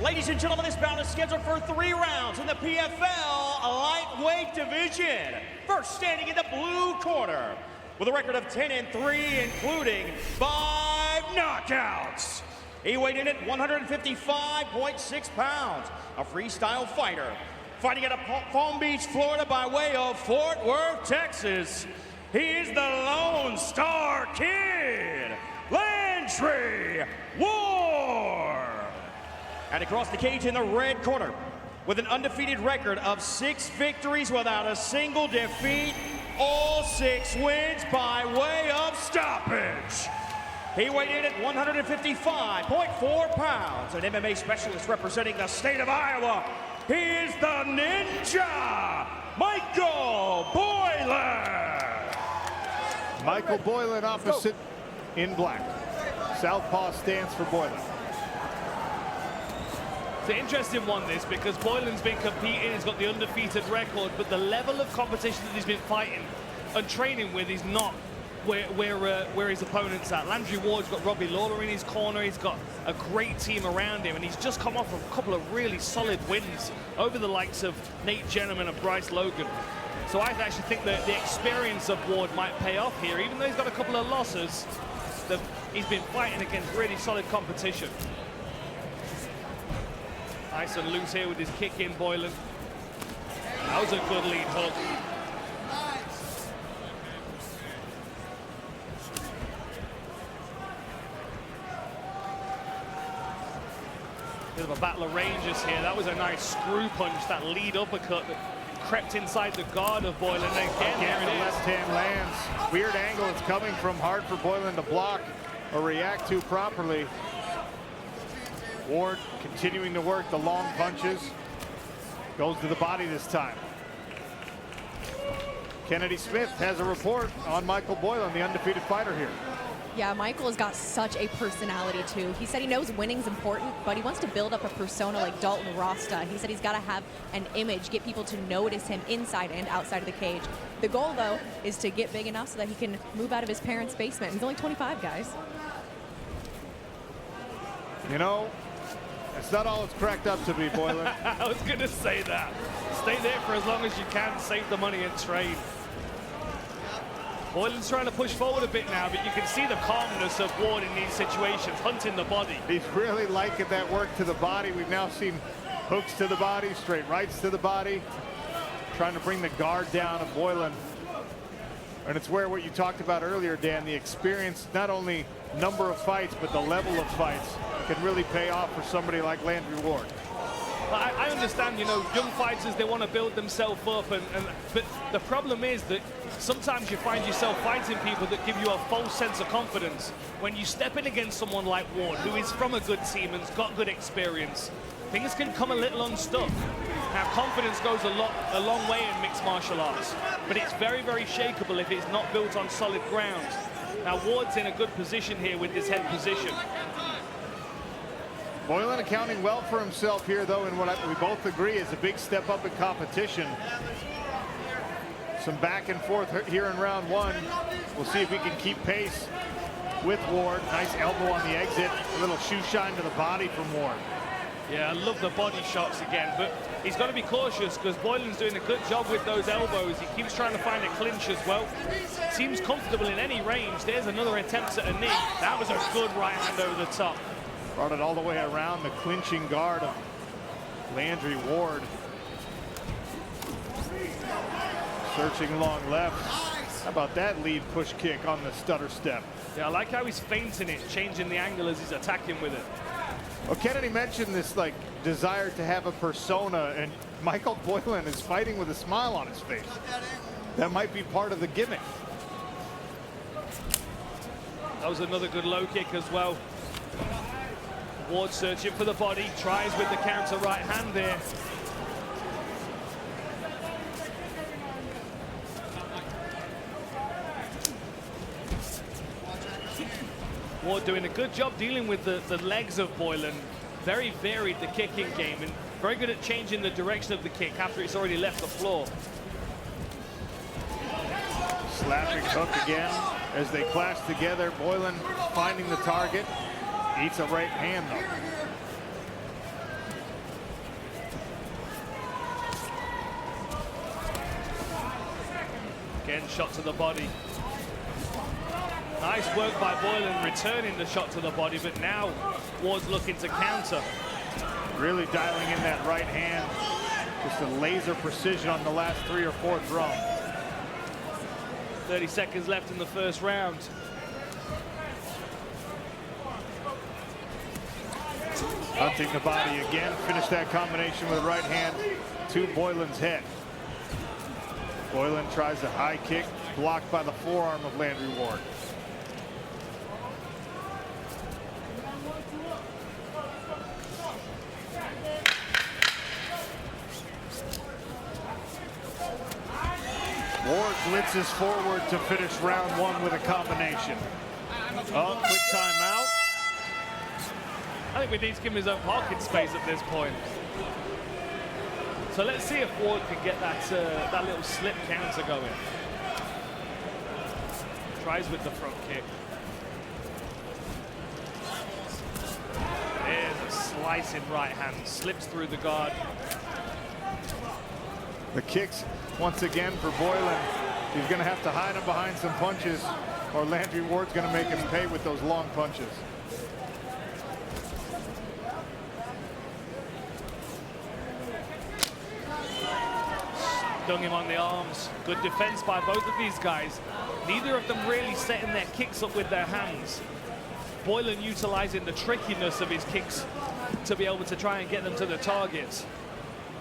Ladies and gentlemen, this bout is scheduled for 3 rounds in the PFL lightweight division. First standing in the blue corner with a record of 10-3, including 5 knockouts. He weighed in at 155.6 pounds, a freestyle fighter. Fighting out of Palm Beach, Florida by way of Fort Worth, Texas. He is the Lone Star Kid, Landry Ward. And across the cage in the red corner, with an undefeated record of 6 victories without a single defeat, all 6 wins by way of stoppage. He weighed in at 155.4 pounds, an MMA specialist representing the state of Iowa. He is the Ninja, Michael Boylan. Michael Boylan opposite in black. Southpaw stance for Boylan. It's an interesting one, this, because Boylan's been competing, he's got the undefeated record, but the level of competition that he's been fighting and training with is not where his opponent's at. Landry Ward's got Robbie Lawler in his corner, he's got a great team around him, and he's just come off a couple of really solid wins over the likes of Nate Gentleman and Bryce Logan. So I actually think that the experience of Ward might pay off here, even though he's got a couple of losses. He's been fighting against really solid competition. Nice and loose here with his kick in, Boylan. That was a good lead hook. Bit of a battle of ranges here. That was a nice screw punch, that lead uppercut that crept inside the guard of Boylan. And again the left hand lands. Weird angle. It's coming from, hard for Boylan to block or react to properly. Ward continuing to work the long punches. Goes to the body this time. Kennedy Smith has a report on Michael Boylan, the undefeated fighter here. Yeah, Michael has got such a personality too. He said he knows winning's important, but he wants to build up a persona like Dalton Rasta. He said he's got to have an image, get people to notice him inside and outside of the cage. The goal, though, is to get big enough so that he can move out of his parents' basement. He's only 25, guys. You know, it's not all it's cracked up to be, Boylan. I was going to say that. Stay there for as long as you can, save the money and trade. Boylan's trying to push forward a bit now, but you can see the calmness of Ward in these situations, hunting the body. He's really liking that work to the body. We've now seen hooks to the body, straight rights to the body, trying to bring the guard down of Boylan. And it's where what you talked about earlier, Dan, the experience, not only number of fights, but the level of fights can really pay off for somebody like Landry Ward. I understand, you know, young fighters, they want to build themselves up, but the problem is that sometimes you find yourself fighting people that give you a false sense of confidence. When you step in against someone like Ward, who is from a good team and's got good experience, things can come a little unstuck. Now, confidence goes a long way in mixed martial arts, but it's very, very shakeable if it's not built on solid ground. Now, Ward's in a good position here with this head position. Boylan accounting well for himself here, though, in what we both agree is a big step up in competition. Some back and forth here in round 1. We'll see if he can keep pace with Ward. Nice elbow on the exit. A little shoe shine to the body from Ward. Yeah, I love the body shots again, but he's got to be cautious because Boylan's doing a good job with those elbows. He keeps trying to find a clinch as well. Seems comfortable in any range. There's another attempt at a knee. That was a good right hand over the top. Brought it all the way around the clinching guard of Landry Ward. Searching long left. How about that lead push kick on the stutter step? Yeah, I like how he's feinting it, changing the angle as he's attacking with it. Well, Kennedy mentioned this like desire to have a persona, and Michael Boylan is fighting with a smile on his face. That might be part of the gimmick. That was another good low kick as well. Ward searching for the body, tries with the counter right hand there. Ward doing a good job dealing with the legs of Boylan. Very varied the kicking game and very good at changing the direction of the kick after it's already left the floor. Slapping hook again as they clash together. Boylan finding the target. Eats a right hand though. Again, shot to the body. Nice work by Boylan returning the shot to the body, but now Ward's looking to counter. Really dialing in that right hand. Just a laser precision on the last 3 or 4 drum. 30 seconds left in the first round. Hunting the body again. Finish that combination with the right hand to Boylan's head. Boylan tries a high kick, blocked by the forearm of Landry Ward. Ward blitzes forward to finish round 1 with a combination. Oh, quick timeout. I think we need to give him his own parking space at this point. So let's see if Ward can get that little slip counter going. Tries with the front kick. There's a slicing right hand, slips through the guard. The kicks once again for Boylan. He's going to have to hide him behind some punches, or Landry Ward's going to make him pay with those long punches. Stung him on the arms. Good defense by both of these guys. Neither of them really setting their kicks up with their hands. Boylan utilizing the trickiness of his kicks to be able to try and get them to the targets,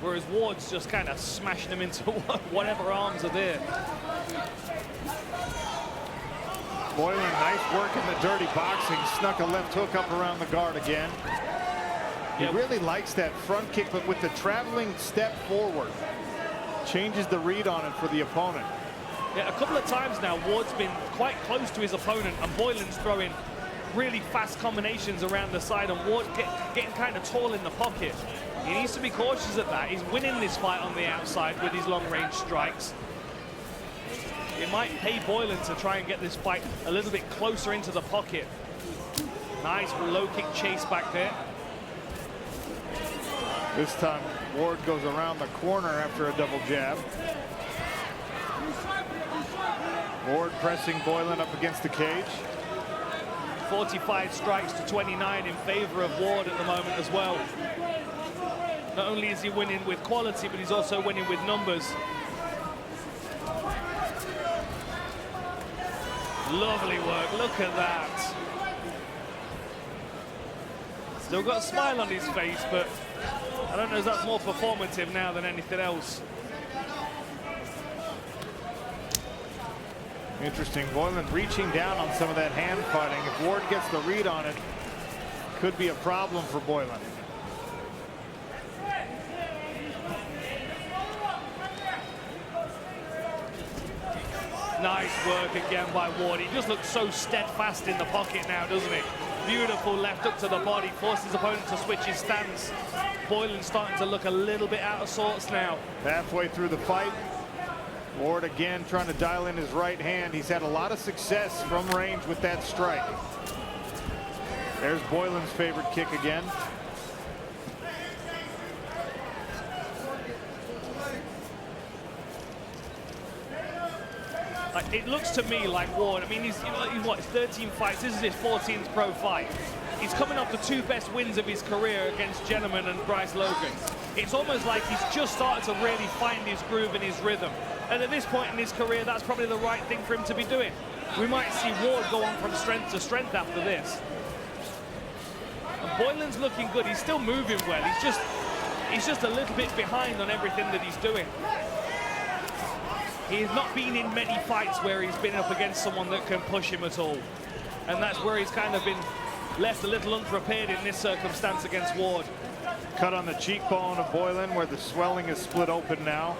whereas Ward's just kind of smashing them into whatever arms are there. Boylan, nice work in the dirty boxing. Snuck a left hook up around the guard again. He really likes that front kick, but with the traveling step forward, changes the read on it for the opponent. Yeah, a couple of times now, Ward's been quite close to his opponent, and Boylan's throwing really fast combinations around the side, and Ward getting kind of tall in the pocket. He needs to be cautious at that. He's winning this fight on the outside with his long-range strikes. It might pay Boylan to try and get this fight a little bit closer into the pocket. Nice low kick chase back there. This time, Ward goes around the corner after a double jab. Ward pressing Boylan up against the cage. 45 strikes to 29 in favor of Ward at the moment as well. Not only is he winning with quality, but he's also winning with numbers. Lovely work, look at that. Still got a smile on his face, but I don't know if that's more performative now than anything else. Interesting, Boylan reaching down on some of that hand fighting. If Ward gets the read on it, could be a problem for Boylan. Nice work again by Ward. He just looks so steadfast in the pocket now, doesn't he? Beautiful left hook to the body, forces his opponent to switch his stance. Boylan's starting to look a little bit out of sorts now. Halfway through the fight, Ward again trying to dial in his right hand. He's had a lot of success from range with that strike. There's Boylan's favorite kick again. It looks to me like Ward, I mean, he's what, 13 fights, this is his 14th pro fight. He's coming off the 2 best wins of his career against Gentleman and Bryce Logan. It's almost like he's just started to really find his groove and his rhythm. And at this point in his career, that's probably the right thing for him to be doing. We might see Ward go on from strength to strength after this. And Boylan's looking good, he's still moving well. He's just a little bit behind on everything that he's doing. He has not been in many fights where he's been up against someone that can push him at all. And that's where he's kind of been left a little unprepared in this circumstance against Ward. Cut on the cheekbone of Boylan where the swelling is split open now.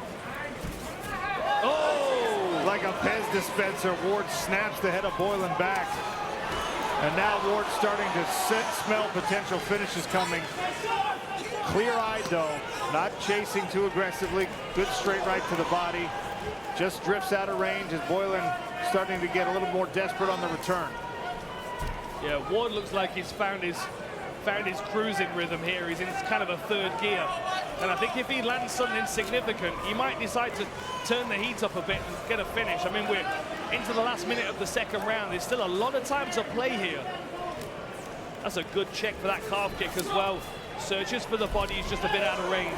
Oh! Like a Pez dispenser, Ward snaps the head of Boylan back. And now Ward's starting to smell potential finishes coming. Clear-eyed though, not chasing too aggressively. Good straight right to the body. Just drifts out of range as Boylan starting to get a little more desperate on the return. Yeah, Ward looks like he's found his cruising rhythm here. He's in kind of a third gear. And I think if he lands something significant, he might decide to turn the heat up a bit and get a finish. I mean, we're into the last minute of the second round. There's still a lot of time to play here. That's a good check for that calf kick as well. Searches for the body, he's just a bit out of range.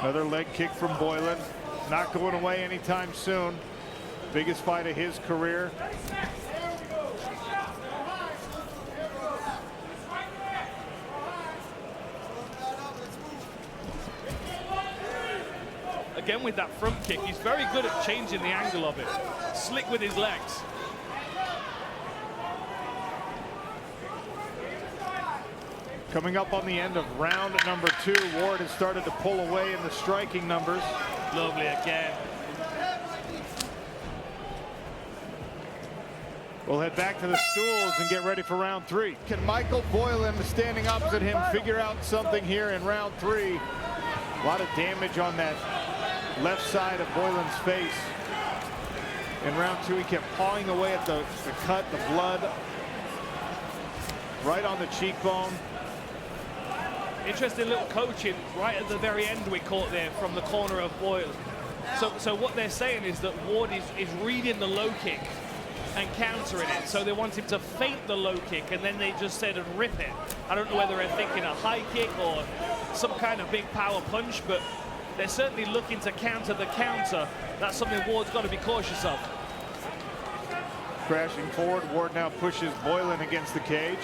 Another leg kick from Boylan. Not going away anytime soon. Biggest fight of his career. Again with that front kick, he's very good at changing the angle of it. Slick with his legs. Coming up on the end of round number 2, Ward has started to pull away in the striking numbers. Lovely again. We'll head back to the stools and get ready for round 3. Can Michael Boylan, standing opposite him, figure out something here in round 3? A lot of damage on that left side of Boylan's face. In round 2, he kept pawing away at the cut, the blood, right on the cheekbone. Interesting little coaching right at the very end we caught there from the corner of Boylan. So what they're saying is that Ward is reading the low kick and countering it. So they want him to feint the low kick and then they just said and rip it. I don't know whether they're thinking a high kick or some kind of big power punch, but they're certainly looking to counter the counter. That's something Ward's got to be cautious of. Crashing forward, Ward now pushes Boylan against the cage.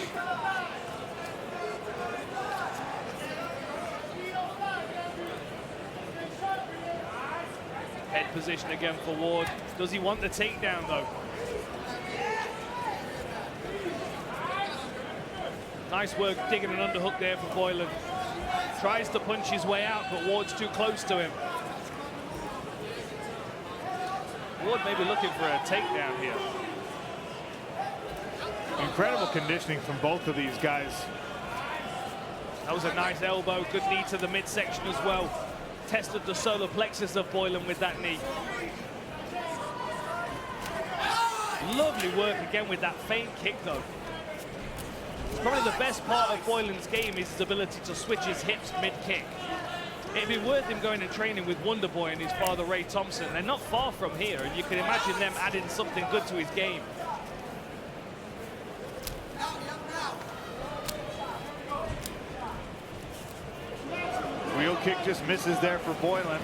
Head position again for Ward. Does he want the takedown though? Nice work digging an underhook there for Boylan. Tries to punch his way out, but Ward's too close to him. Ward may be looking for a takedown here. Incredible conditioning from both of these guys. That was a nice elbow, good knee to the midsection as well. Tested the solar plexus of Boylan with that knee. Lovely work again with that feint kick though. Probably the best part of Boylan's game is his ability to switch his hips mid-kick. It'd be worth him going and training with Wonder Boy and his father Ray Thompson. They're not far from here, and you can imagine them adding something good to his game. Wheel kick just misses there for Boylan.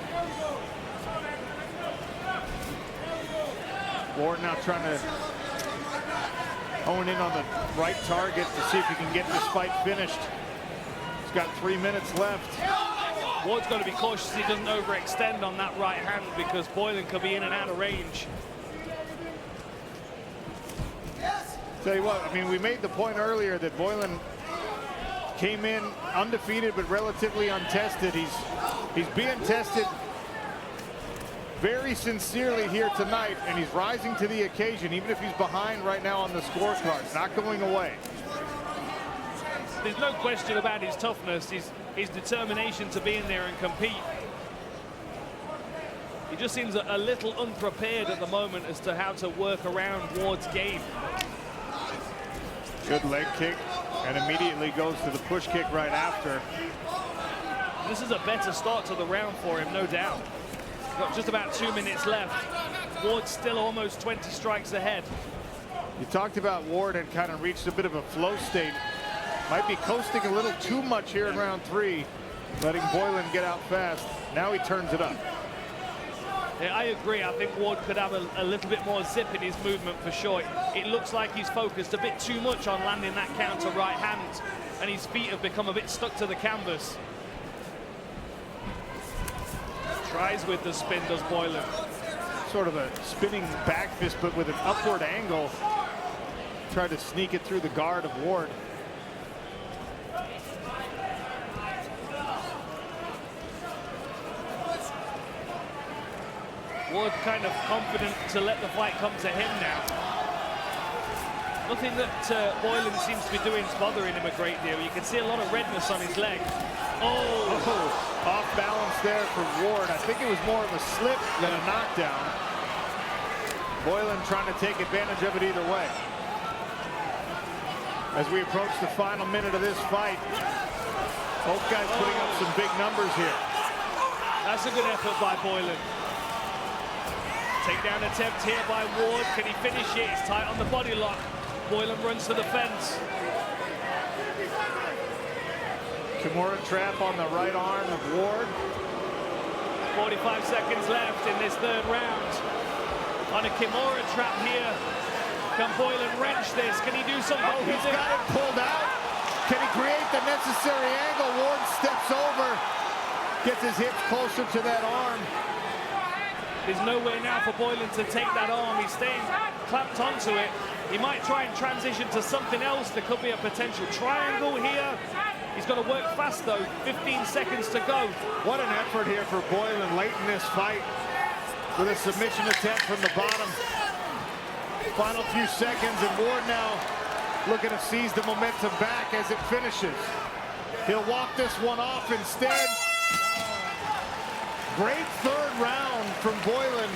Ward now trying to hone in on the right target to see if he can get this fight finished. He's got 3 minutes left. Ward's got to be cautious he doesn't overextend on that right hand because Boylan could be in and out of range. Tell you what, I mean, we made the point earlier that Boylan came in undefeated but relatively untested. He's being tested very sincerely here tonight, and he's rising to the occasion, even if he's behind right now on the scorecards, not going away. There's no question about his toughness, his determination to be in there and compete. He just seems a little unprepared at the moment as to how to work around Ward's game. Good leg kick, and immediately goes to the push kick right after. This is a better start to the round for him, no doubt. Got just about 2 minutes left. Ward's still almost 20 strikes ahead. You talked about Ward had kind of reached a bit of a flow state. Might be coasting a little too much here in round 3, letting Boylan get out fast. Now he turns it up. Yeah, I agree. I think Ward could have a little bit more zip in his movement for sure. It looks like he's focused a bit too much on landing that counter right hand, and his feet have become a bit stuck to the canvas. Tries with the spin, does Boylan. Sort of a spinning back fist, but with an upward angle. Tried to sneak it through the guard of Ward. Ward kind of confident to let the fight come to him now. Nothing that Boylan seems to be doing is bothering him a great deal. You can see a lot of redness on his leg. Oh, off balance there for Ward. I think it was more of a slip than a knockdown. Boylan trying to take advantage of it either way. as we approach the final minute of this fight. Both guys putting up some big numbers here. That's a good effort by Boylan. Takedown attempt here by Ward. Can he finish it? He's tight on the body lock. Boylan runs to the fence. Kimura trap on the right arm of Ward. 45 seconds left in this third round. On a Kimura trap here. Can Boylan wrench this? Can he do something? Oh, he's got it pulled out. Can he create the necessary angle? Ward steps over, gets his hips closer to that arm. There's no way now for Boylan to take that arm. He's staying clamped onto it. He might try and transition to something else. There could be a potential triangle here. He's got to work fast though. 15 seconds to go. What an effort here for Boylan late in this fight with a submission attempt from the bottom. Final few seconds, and Ward now looking to seize the momentum back as it finishes. He'll walk this one off instead. Great third round from Boylan.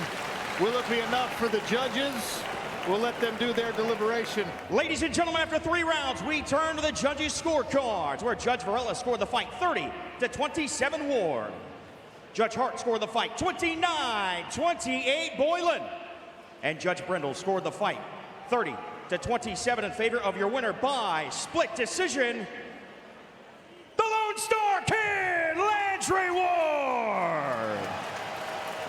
Will it be enough for the judges? We'll let them do their deliberation. Ladies and gentlemen, after 3 rounds, we turn to the judges' scorecards, where Judge Varela scored the fight 30-27 Ward. Judge Hart scored the fight 29-28 Boylan. And Judge Brindle scored the fight 30-27 in favor of your winner by split decision, the Lone Star Kid, Landry Ward.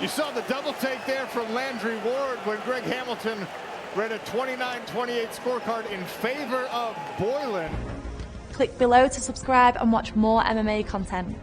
You saw the double take there from Landry Ward when Greg Hamilton read a 29-28 scorecard in favor of Boylan. Click below to subscribe and watch more MMA content.